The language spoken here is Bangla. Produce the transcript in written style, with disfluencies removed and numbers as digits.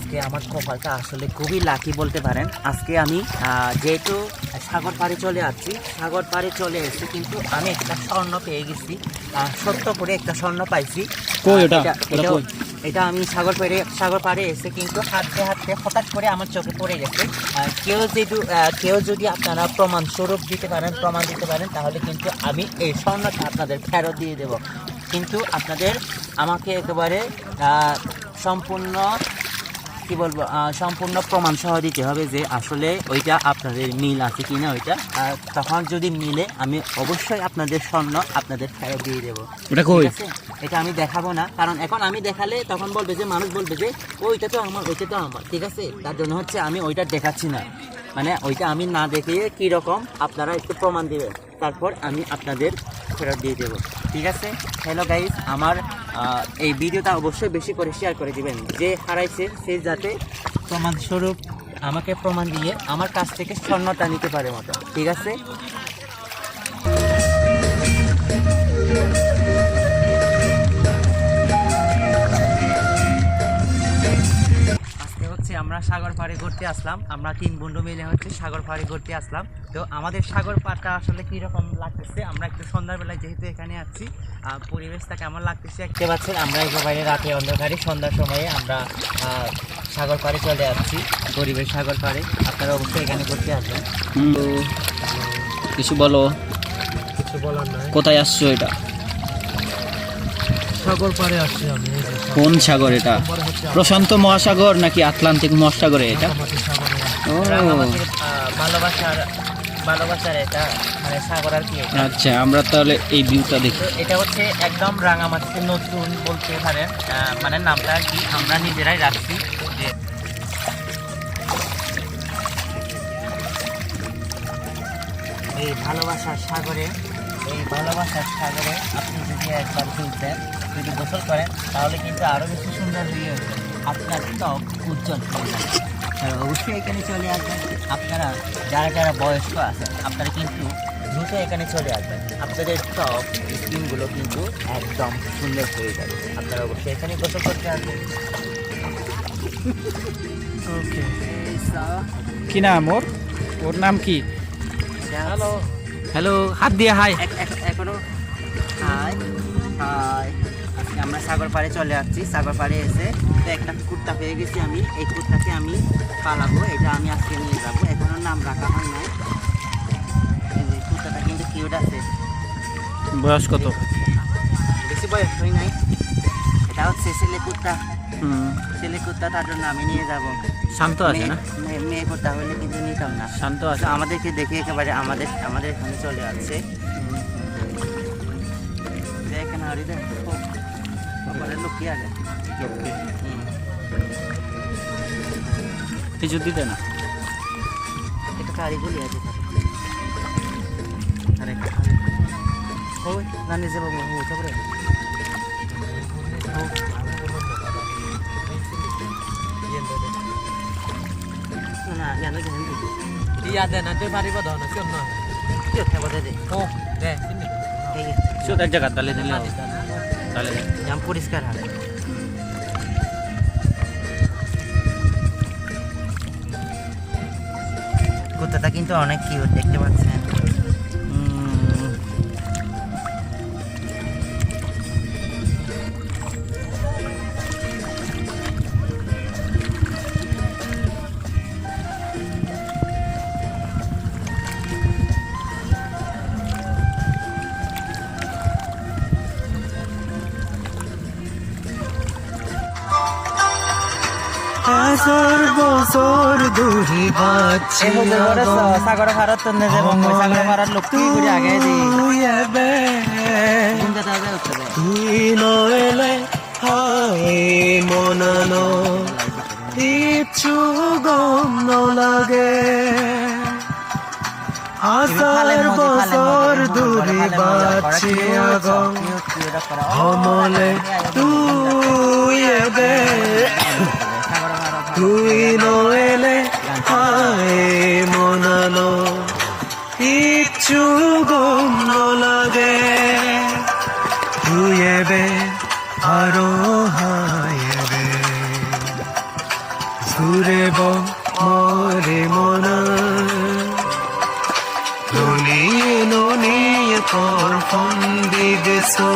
আজকে আমার কপালটা আসলে খুবই লাকি বলতে পারেন। আজকে আমি যেহেতু সাগর পাড়ে চলে আসছি, সাগর পাড়ে চলে এসেছি, কিন্তু আমি একটা স্বর্ণ পেয়ে গেছি। সত্য করে একটা স্বর্ণ পাইছি। এটা আমি সাগর পাড়ে এসে কিন্তু হাঁটতে হাঁটতে হঠাৎ করে আমার চোখে পড়ে গেছে। কেউ যদি আপনারা প্রমাণ দিতে পারেন তাহলে কিন্তু আমি এই স্বর্ণটা আপনাদের ফেরত দিয়ে দেব। কিন্তু আপনাদের আমাকে একেবারে সম্পূর্ণ প্রমাণ সহ দিতে হবে যে আসলে ওইটা আপনাদের মিল আছে কিনা ওইটা। তখন যদি মিলে আমি অবশ্যই আপনাদের স্বর্ণ আপনাদের ফেরত দিয়ে দেবো। এটা আমি দেখাবো না, কারণ এখন আমি দেখালে তখন মানুষ বলবে যে ওইটা তো আমার, ঠিক আছে। তার জন্য হচ্ছে আমি ওইটা দেখাচ্ছি না, মানে ওইটা আমি না দেখিয়ে কীরকম আপনারা একটু প্রমাণ দেবেন, তারপর আমি আপনাদের ফেরত দিয়ে দেবো, ঠিক আছে। হ্যালো গাইস, আমার এই ভিডিওটা অবশ্যই বেশি করে শেয়ার করে দিবেন। যে হারাইছে সে যাতে প্রমাণস্বরূপ আমাকে প্রমাণ দিয়ে আমার কাছ থেকে স্বর্ণটা নিতে পারে মতো, ঠিক আছে। আমরা সাগর পাড়ে ঘুরতে আসলাম, আমরা 3 বন্ধু মিলে সাগর পাড়ে ঘুরতে আসলাম। তো আমাদের সাগর পাড়টা আসলে কীরকম লাগতেছে, আমরা একটু সন্ধ্যাবেলায় যেহেতু এখানে আছি, পরিবেশটা কেমন লাগতেছে দেখতে পাচ্ছেন। আমরা একেবারে রাতে অন্ধকারে সন্ধ্যার সময়ে আমরা সাগর পাড়ে চলে আসছি, গরিবের সাগর পাড়ে। আপনারা অবশ্যই এখানে ঘুরতে আসবেন। কিছু বলো। কিছু বলার নাই। কোথায় আসছো? এটা সাগর পাড়ে আসছি আমি। কোন সাগর এটা? প্রশান্ত মহাসাগর নাকি আটলান্টিক মহাসাগরে এটা? ভালোবাসার এটা মানে সাগর আর কি। আচ্ছা, আমরা তাহলে এই ভিউটা দেখি। এটা হচ্ছে একদম রাঙামাটিতে নতুন বলতে পারেন, মানে নামটা আর কি আমরা নিজেরাই রাখছি। যে এই ভালোবাসার সাগরে আপনি যদি একবার ঘুরতেন, যদি গোসল করেন, তাহলে কিন্তু আরও বেশি সুন্দর হয়ে উঠবে, আপনার ত্বক উজ্জ্বল হয়ে যাবে। অবশ্যই এখানে চলে আসবেন। আপনারা যারা বয়স্ক আছেন, আপনারা কিন্তু দ্রুত এখানে চলে আসবেন। আপনাদের ত্বক স্কিনগুলো কিন্তু একদম সুন্দর হয়ে যাবে। আপনারা অবশ্যই এখানে গোসল করতে আসবেন। ওকে, কি নাম ওর নাম কি? হ্যালো, হাত দিয়ে হাই। এখনো হাই। আজকে আমরা সাগর পাড়ে চলে আসছি। সাগর পাড়ে এসে তো একটা কুত্তা পেয়ে গেছি আমি। এই কুত্তাকে আমি পালাবো, এটা আমি আজকে নিয়ে যাবো। এখনো নাম রাখা হয় নাই। এই কুত্তাটা কিন্তু কিউট আছে। বয়স কত? বেশি বয়স হয় নাই। এটা হচ্ছে ছেলে কুত্তা, তার জন্য আমি নিয়ে যাবো। শান্ত আছে না? মেয়ে কুত্তা হলে কিন্তু নিতাম না। শান্ত আছে, আমাদেরকে দেখে একেবারে আমাদের এখানে চলে আসছে। দেখেন লোক কি আগে কিছু দিতে না। এটা কারিগরি আছে। আরে নানি যাবো তারপরে এক জায়গা তাহলে পরিষ্কার হবে। কুত্তাটা কিন্তু অনেক কিউট, দেখতে পাচ্ছেন। সাগর ভারত সাগর ভারত লক্ষ্মী ঘুরে আগে তুই নইলে হায় মনানো কিচ্ছু গম নলাগে আসার বছর দূরে বাছি আগম হমলে তুই এবে তুই নইলে হায় মনানো কিচ্ছু গম নলাগে তুই এবে আরো হায় রে ঘুরে মরে মনা ননিয়ে ননিয়ে পর ফন্দি গেছো